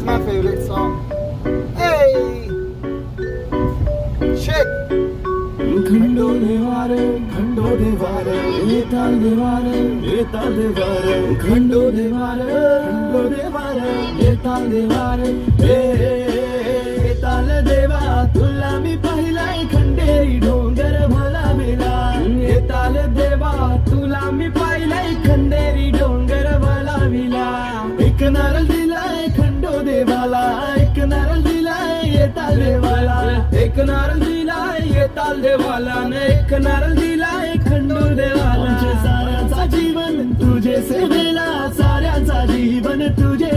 is my favorite song. Hey, shake. खंडो देवार येताल देवार खंडो देवार येताल देवार येताल देवा तुला मी पाहिलाय खंडेरी डोंगर भला मेला येताल देवा तुला मी पाहिलाय खंडेरी डोंगर भला विला एक नारळ दिलाय खंडो देवाला एक नारळ दिलाय येताल देवाला एक नारळ दिलाय येताल देवाला ने एक नारळ दिलाय खंडो देवाला साऱ्याचा जीवन तुझे सेवेला साऱ्याचा जीवन तुझे